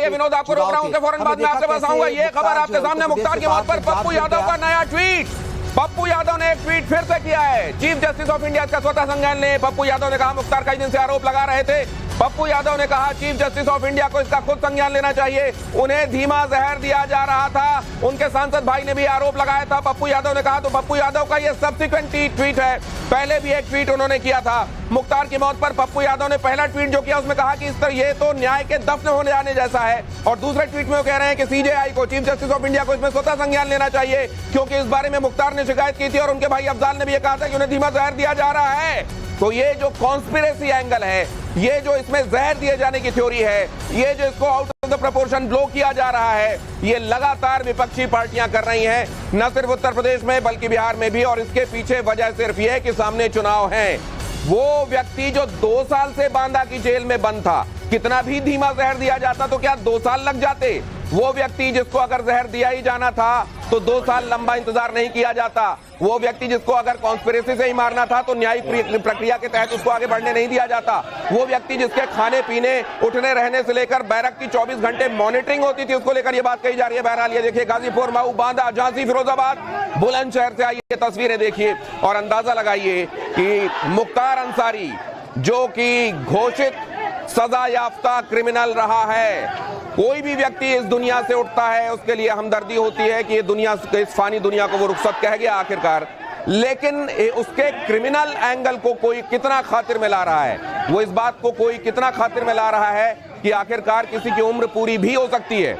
रही है। विनोद, आपको रोक रहा हूं, उसके फौरन बाद में आपके पास आऊंगा। ये खबर आपके सामने, मुख्तार की मौत पर पप्पू यादव का नया ट्वीट। पप्पू यादव ने एक ट्वीट फिर से किया है। चीफ जस्टिस ऑफ इंडिया का स्वतः संज्ञान ले। पप्पू यादव ने कहा, मुख्तार कई दिन से आरोप लगा रहे थे। पप्पू यादव ने कहा, चीफ जस्टिस ऑफ इंडिया को इसका खुद संज्ञान लेना चाहिए। उन्हें धीमा जहर दिया जा रहा था। उनके सांसद भाई ने भी आरोप लगाया था। पप्पू यादव ने कहा, तो पप्पू यादव का यह सब्सिक्वेंट ट्वीट है। पहले भी एक ट्वीट उन्होंने किया था। मुख्तार की मौत पर पप्पू यादव ने पहला ट्वीट जो किया उसमें कहा कि इस तरह ये तो न्याय के दफन होने जाने जैसा है। और दूसरे ट्वीट में वो कह रहे हैं कि सीजेआई को, चीफ जस्टिस ऑफ इंडिया को इसमें स्वतः संज्ञान लेना चाहिए, क्योंकि इस बारे में मुख्तार ने शिकायत की थी और उनके भाई अफजाल ने भी ये कहा था कि उन्हें धीमा जहर दिया जा रहा है। तो ये जो कॉन्स्पिरेसी एंगल है, ये जो इसमें जहर दिए जाने की थ्योरी है, ये जो इसको out of the proportion blow किया जा रहा है, ये लगातार विपक्षी पार्टियां कर रही हैं, न सिर्फ उत्तर प्रदेश में बल्कि बिहार में भी। और इसके पीछे वजह सिर्फ ये कि सामने चुनाव हैं। वो व्यक्ति जो 2 साल से बांदा की जेल में बंद था, कितना भी धीमा जहर दिया जाता तो क्या 2 साल लग जाते? वो व्यक्ति जिसको अगर जहर दिया ही जाना था तो 2 साल लंबा इंतजार नहीं किया जाता। वो व्यक्ति जिसको अगर कॉन्स्पिरेसी से ही मारना था तो न्यायिक प्रक्रिया के तहत उसको आगे बढ़ने नहीं दिया जाता। वो व्यक्ति जिसके खाने पीने, उठने रहने से लेकर बैरक की 24 घंटे मॉनिटरिंग होती थी, उसको लेकर ये बात कही जा रही है। बहरहाल ये देखिए, गाजीपुर, मऊ, बांदा, झांसी, फिरोजाबाद, बुलंदशहर से आइए तस्वीरें देखिए और अंदाजा लगाइए कि मुख्तार अंसारी, जो कि घोषित सजा याफ्ता क्रिमिनल रहा है, कोई भी व्यक्ति इस दुनिया से उठता है उसके लिए हमदर्दी होती है कि ये दुनिया, इस फानी दुनिया को वो रुखसत कह गया आखिरकार। लेकिन उसके क्रिमिनल एंगल को कोई कितना खातिर में ला रहा है, वो इस बात को कोई कितना खातिर में ला रहा है कि आखिरकार किसी की उम्र पूरी भी हो सकती है।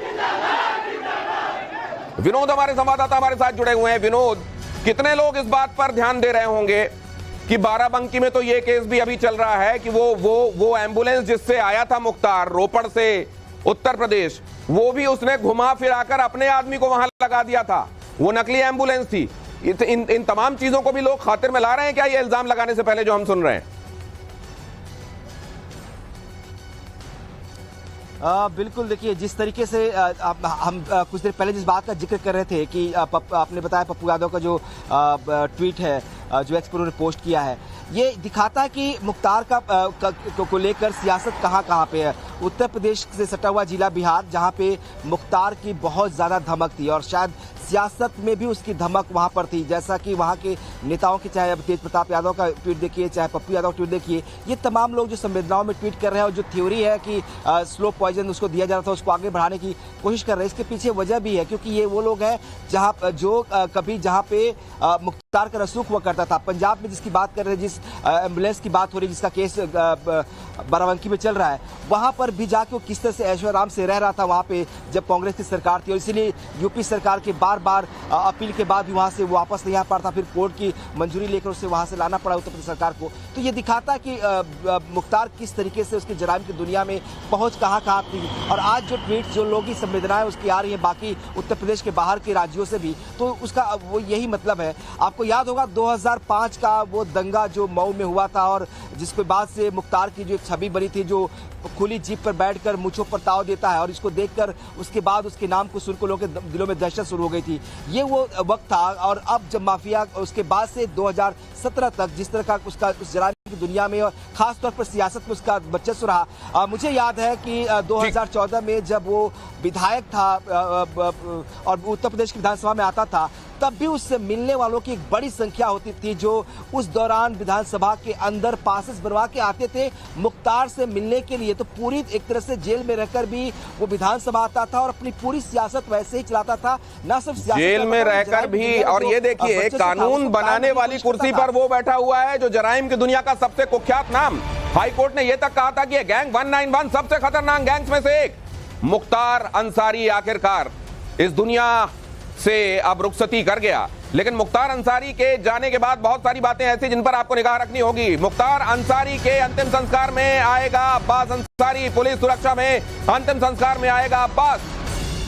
विनोद, हमारे संवाददाता हमारे साथ जुड़े हुए हैं। विनोद, कितने लोग इस बात पर ध्यान दे रहे होंगे कि बाराबंकी में तो ये केस भी अभी चल रहा है कि वो एम्बुलेंस जिससे आया था मुख्तार रोपड़ से उत्तर प्रदेश, वो भी उसने घुमा फिराकर अपने आदमी को वहां लगा दिया था, वो नकली एम्बुलेंस थी। इन तमाम चीजों को भी लोग खातिर में ला रहे हैं क्या, ये इल्जाम लगाने से पहले जो हम सुन रहे हैं? बिल्कुल, देखिए जिस तरीके से हम कुछ देर पहले जिस बात का जिक्र कर रहे थे कि आपने बताया पप्पू यादव का जो ट्वीट है जो एक्स पर उन्होंने पोस्ट किया है, ये दिखाता है कि मुख्तार को लेकर सियासत कहाँ पे है। उत्तर प्रदेश से सटा हुआ जिला बिहार, जहाँ पे मुख्तार की बहुत ज़्यादा धमक थी और शायद सियासत में भी उसकी धमक वहाँ पर थी। जैसा कि वहाँ के नेताओं के, चाहे अब तेज प्रताप यादव का ट्वीट देखिए, चाहे पप्पू यादव का ट्वीट देखिए, ये तमाम लोग जो संवेदनाओं में ट्वीट कर रहे हैं और जो थ्योरी है कि स्लो पॉइजन उसको दिया जा रहा था, उसको आगे बढ़ाने की कोशिश कर रहे हैं, इसके पीछे वजह भी है क्योंकि ये वो लोग हैं जहाँ जो कभी जहाँ पे मुख्तार का रसूख हुआ करता था। पंजाब में जिसकी बात कर रहे हैं, जिस एम्बुलेंस की बात हो रही है, जिसका केस बाराबंकी में चल रहा है, वहाँ पर भी जाके वो किस तरह से ऐशो आराम से रह रहा था वहाँ पे जब कांग्रेस की सरकार थी। और इसीलिए यूपी सरकार के बार अपील के बाद भी वहाँ से वापस नहीं आ पा रहा था, फिर कोर्ट की मंजूरी लेकर उसे वहाँ से लाना पड़ा उत्तर प्रदेश सरकार को। तो ये दिखाता है कि मुख्तार किस तरीके से उसकी जराइम की दुनिया में पहुँच कहाँ थी। और आज जो ट्वीट, जो लोगों की संवेदनाएं उसकी आ रही है बाकी उत्तर प्रदेश के बाहर के राज्यों से भी, तो उसका वो यही मतलब है। आपको याद होगा 2005 का वो दंगा जो मऊ में हुआ था और जिसके बाद से मुख्तार की जो एक छवि बनी थी, जो खुली जीप पर बैठकर मूंछों पर ताव देता है, और इसको देखकर उसके बाद उसके नाम को सुनकर लोगों के दिलों में दहशत शुरू हो गई थी। ये वो वक्त था। और अब जब माफिया उसके बाद से 2017 तक जिस तरह का उसका उस जराइम की दुनिया में और खास तौर पर सियासत में उसका वर्चस्व रहा। मुझे याद है कि 2014 में जब वो विधायक था और उत्तर प्रदेश की विधानसभा में आता था, तब भी उससे मिलने वालों की एक बड़ी संख्या होती थी जो उस दौरान विधानसभा के अंदर पासेस बनवा के आते थे मुख्तार से मिलने के लिए। तो पूरी एक तरह से जेल में रहकर भी वो विधानसभा आता था और अपनी पूरी सियासत वैसे ही चलाता था, न सिर्फ जेल में रहकर भी। और ये देखिए, कानून बनाने वाली कुर्सी पर वो बैठा हुआ है जो जराइम की दुनिया का सबसे कुख्यात नाम। हाई कोर्ट ने यह तक कहा था कि ये गैंग 191 सबसे खतरनाक गैंग्स में से एक। मुख्तार अंसारी आखिरकार इस दुनिया से अब रुखसती कर गया। लेकिन मुख्तार अंसारी के जाने के बाद बहुत सारी बातें ऐसी जिन पर आपको निगाह रखनी होगी। मुख्तार अंसारी के अंतिम संस्कार में आएगा अब्बास अंसारी, पुलिस सुरक्षा में अंतिम संस्कार में आएगा अब्बास।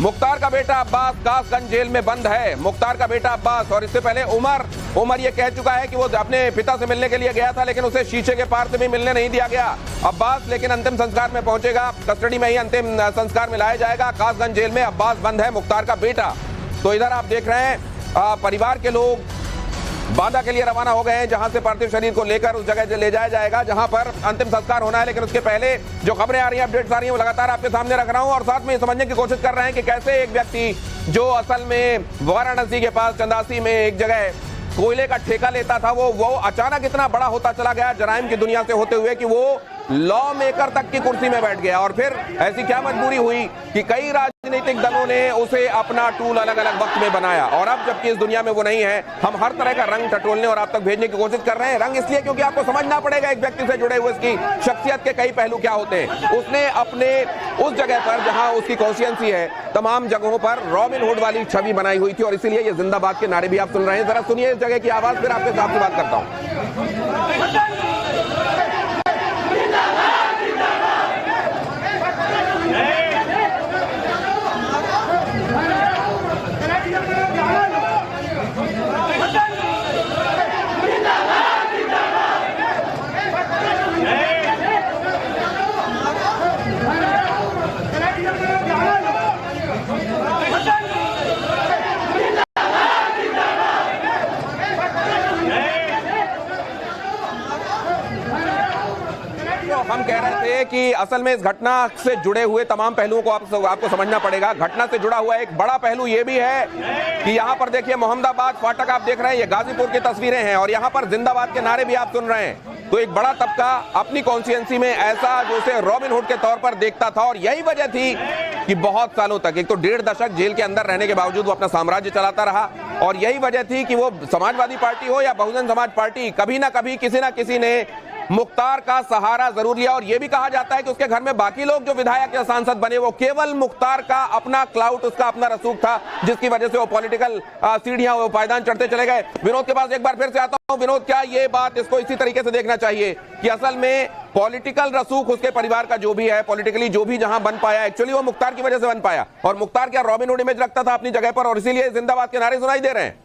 मुख्तार का बेटा अब्बास कासगंज जेल में बंद है। मुख्तार का बेटा अब्बास, और इससे पहले उमर ये कह चुका है कि वो अपने पिता से मिलने के लिए गया था, लेकिन उसे शीशे के पार से भी मिलने नहीं दिया गया। अब्बास लेकिन अंतिम संस्कार में पहुंचेगा, कस्टडी में ही अंतिम संस्कार में लाया जाएगा। कासगंज जेल में अब्बास बंद है, मुख्तार का बेटा। तो इधर आप देख रहे हैं परिवार के लोग बांदा के लिए रवाना हो गए हैं, जहां से पार्थिव शरीर को लेकर उस जगह ले जाया जाएगा जहां पर अंतिम संस्कार होना है। लेकिन उसके पहले जो खबरें आ रही हैं, अपडेट्स आ रही हैं, वो लगातार आपके सामने रख रहा हूं और साथ में समझने की कोशिश कर रहे हैं कि कैसे एक व्यक्ति जो असल में वाराणसी के पास चंदासी में एक जगह कोयले का ठेका लेता था, वो अचानक इतना बड़ा होता चला गया जराइम की दुनिया से होते हुए कि वो लॉ मेकर तक की कुर्सी में बैठ गया। और फिर ऐसी क्या मजबूरी हुई कि कई राजनीतिक दलों ने उसे अपना टूल अलग अलग वक्त में बनाया, और अब जबकि इस दुनिया में वो नहीं है, हम हर तरह का रंग टटोलने और आप तक भेजने की कोशिश कर रहे हैं। रंग इसलिए क्योंकि आपको समझना पड़ेगा एक व्यक्ति से जुड़े हुए इसकी शख्सियत के कई पहलू क्या होते हैं। उसने अपने उस जगह पर जहां उसकी कॉन्स्टिट्यूएंसी है, तमाम जगहों पर रॉबिन हुड वाली छवि बनाई हुई थी, और इसीलिए ये जिंदाबाद के नारे भी आप सुन रहे हैं। जरा सुनिए इस जगह की आवाज, फिर आपके साथ बात करता हूं। हम कह रहे थे कि असल में इस घटना से जुड़े हुए तमाम पहलुओं को आपको समझना पड़ेगा। घटना से जुड़ा हुआ एक बड़ा पहलू यह भी है कि यहां पर देखिए मोहम्मदाबाद फाटक आप देख रहे हैं, ये गाजीपुर की तस्वीरें हैं, और यहां पर जिंदाबाद के नारे भी आप सुन रहे हैं। तो एक बड़ा तबका अपनी कॉन्स्टिट्यूएंसी में ऐसा जो उसे रॉबिन हुड के तौर पर देखता था, और यही वजह थी कि बहुत सालों तक, एक तो 1.5 दशक जेल के अंदर रहने के बावजूद वो अपना साम्राज्य चलाता रहा, और यही वजह थी कि वो समाजवादी पार्टी हो या बहुजन समाज पार्टी, कभी ना कभी किसी ना किसी ने मुख्तार का सहारा जरूर लिया। और यह भी कहा जाता है कि उसके घर में बाकी लोग जो विधायक या सांसद बने, वो केवल मुख्तार का अपना क्लाउट, उसका अपना रसूख था, जिसकी वजह से वो पॉलिटिकल सीढ़ियां, वो पायदान चढ़ते चले गए। विनोद के पास एक बार फिर से आता हूं। विनोद, क्या ये बात, इसको इसी तरीके से देखना चाहिए कि असल में पॉलिटिकल रसूख उसके परिवार का जो भी है, पॉलिटिकली जो भी जहां बन पाया, एक्चुअली वो मुख्तार की वजह से बन पाया, और मुख्तार क्या रॉबिन हुड इमेज रखता था अपनी जगह पर, और इसीलिए जिंदाबाद के नारे सुनाई दे रहे हैं।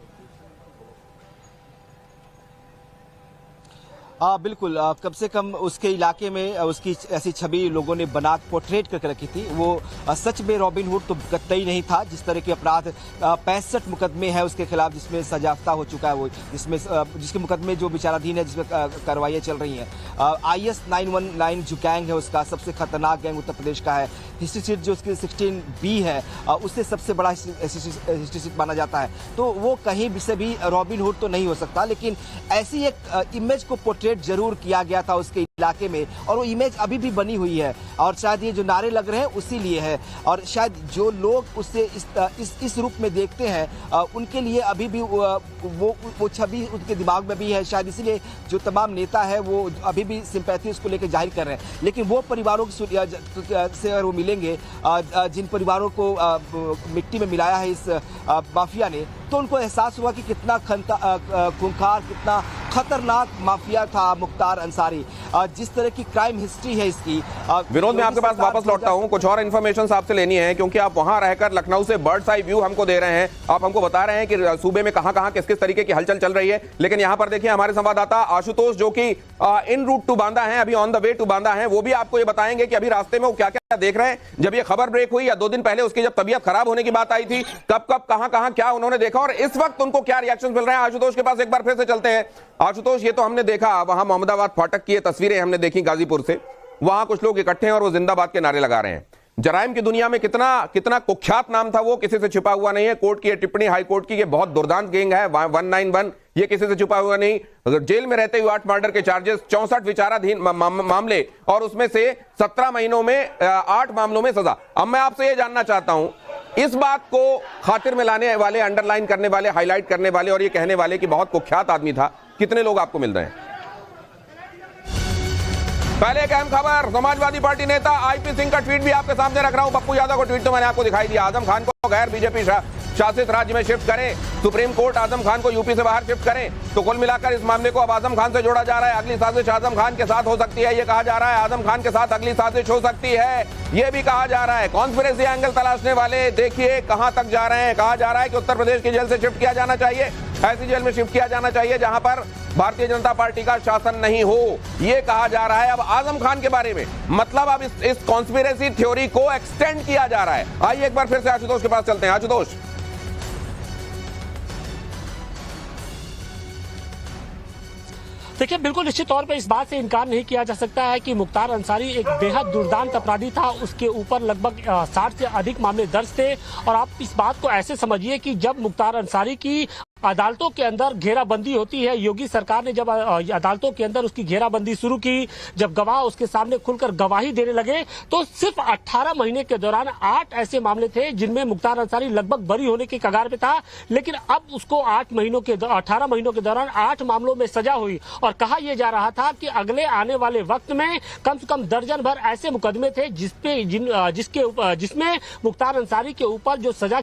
बिल्कुल, कम से कम उसके इलाके में उसकी ऐसी छवि लोगों ने बना पोर्ट्रेट करके रखी थी। वो सच में रॉबिन हुड तो कतई नहीं था। जिस तरह के अपराध 65 मुकदमे हैं उसके खिलाफ, जिसमें सजाफ्ता हो चुका है, वो जिसके मुकदमे जो विचाराधीन है, जिसमें कार्रवाइयाँ चल रही हैं। IS 919 जो गैंग है, उसका सबसे खतरनाक गैंग उत्तर प्रदेश का है। हिस्ट्री शीट जो उसकी 16B है, उससे सबसे बड़ा हिस्ट्री शीट माना जाता है। तो वो कहीं से भी रॉबिन हुड तो नहीं हो सकता, लेकिन ऐसी एक इमेज को पोर्ट्रेट जरूर किया गया था उसके इलाके में, और वो इमेज अभी भी बनी हुई है। और शायद ये जो नारे लग रहे हैं उसी लिए है, और शायद जो लोग उससे इस रूप में देखते हैं, उनके लिए अभी भी वो छवि उनके दिमाग में भी है। शायद इसीलिए जो तमाम नेता है वो अभी भी सिंपैथी उसको लेकर जाहिर कर रहे हैं। लेकिन वो परिवारों से अगर वो मिलेंगे, जिन परिवारों को मिट्टी में मिलाया है इस माफिया ने, तो उनको एहसास हुआ कि कितना खूंखार, कितना खतरनाक माफिया था मुख्तार अंसारी। जिस तरह की क्राइम हिस्ट्री है इसकी। विनोद, मैं आपके पास वापस लौटता हूं, कुछ और इन्फॉर्मेशन आपसे लेनी है, क्योंकि आप वहां रहकर लखनऊ से बर्ड्स आई व्यू हमको दे रहे हैं। आप हमको बता रहे हैं कि सूबे में कहां-कहां किस-किस तरीके की हलचल चल रही है। लेकिन यहां पर देखिए हमारे संवाददाता आशुतोष, जो कि इन रूट टू बांदा हैं, अभी on the way to Banda हैं, वो भी आपको ये बताएंगे कि अभी रास्ते में वो क्या-क्या देख रहे हैं। जब ये खबर ब्रेक हुई या 2 दिन पहले उसकी जब तबीयत खराब होने की बात आई थी, कब कहां क्या उन्होंने देखा, और इस वक्त उनको क्या रिएक्शन मिल रहे हैं। आशुतोष के पास एक बार फिर से चलते हैं। आशुतोष, ये तो हमने देखा वहां मोहम्मदाबाद फाटक की ये तस्वीरें हमने देखी गाजीपुर से, वहां कुछ लोग इकट्ठे हैं और वो जिंदाबाद के नारे लगा रहे हैं। जराइम की दुनिया में कितना कुख्यात नाम था वो, किसी से छिपा हुआ नहीं है। कोर्ट की टिप्पणी, हाई कोर्ट की, ये बहुत दुर्दांत गैंग है 191, ये किसी से छुपा हुआ नहीं। अगर जेल में रहते हुए 8 मर्डर के चार्जेस, 64 विचाराधीन मामले, और उसमें से 17 महीनों में 8 मामलों में सजा। अब मैं आपसे ये जानना चाहता हूं, इस बात को खातिर में लाने वाले, अंडरलाइन करने वाले, हाईलाइट करने वाले और ये कहने वाले कि बहुत कुख्यात आदमी था, कितने लोग आपको मिल रहे हैं? पहले एक अहम खबर, समाजवादी पार्टी नेता IP सिंह का ट्वीट भी आपके सामने रख रहा हूं। पप्पू यादव को ट्वीट तो मैंने आपको दिखाई दिया। आजम खान को गैर बीजेपी शासित राज्य में शिफ्ट करें, सुप्रीम कोर्ट आजम खान को यूपी से बाहर शिफ्ट करें। तो कुल मिलाकर इस मामले को अब आजम खान से जोड़ा जा रहा है। अगली साजिश आजम खान के साथ हो सकती है, यह कहा जा रहा है। आजम खान के साथ अगली साजिश हो सकती है, यह भी कहा जा रहा है। कॉन्स्पिरेसी एंगल तलाशने वाले देखिए कहां तक जा रहे हैं। कहा जा रहा है कि उत्तर प्रदेश की जेल से शिफ्ट किया जाना चाहिए, ऐसी जेल में शिफ्ट किया जाना चाहिए जहां पर भारतीय जनता पार्टी का शासन नहीं हो, यह कहा जा रहा है। अब आजम खान के बारे में, मतलब अब इस कॉन्स्पिरेसी थ्योरी को एक्सटेंड किया जा रहा है। आइए एक बार फिर से आशुतोष के पास चलते हैं। आशुतोष, देखिए, बिल्कुल निश्चित तौर पर इस बात से इनकार नहीं किया जा सकता है कि मुख्तार अंसारी एक बेहद दुर्दांत अपराधी था। उसके ऊपर लगभग 60 से अधिक मामले दर्ज थे। और आप इस बात को ऐसे समझिए कि जब मुख्तार अंसारी की अदालतों के अंदर घेराबंदी होती है, योगी सरकार ने जब अदालतों के अंदर उसकी घेराबंदी शुरू की, जब गवाह उसके सामने खुलकर गवाही देने लगे, तो सिर्फ 18 महीने के दौरान 8 ऐसे मामले थे जिनमें मुख्तार अंसारी लगभग बरी होने के कगार पे था। लेकिन अब उसको 18 महीनों के दौरान 8 मामलों में सजा हुई। और कहा यह जा रहा था कि अगले आने वाले वक्त में कम से कम दर्जन भर ऐसे मुकदमे थे जिसमें मुख्तार अंसारी के ऊपर जो सजा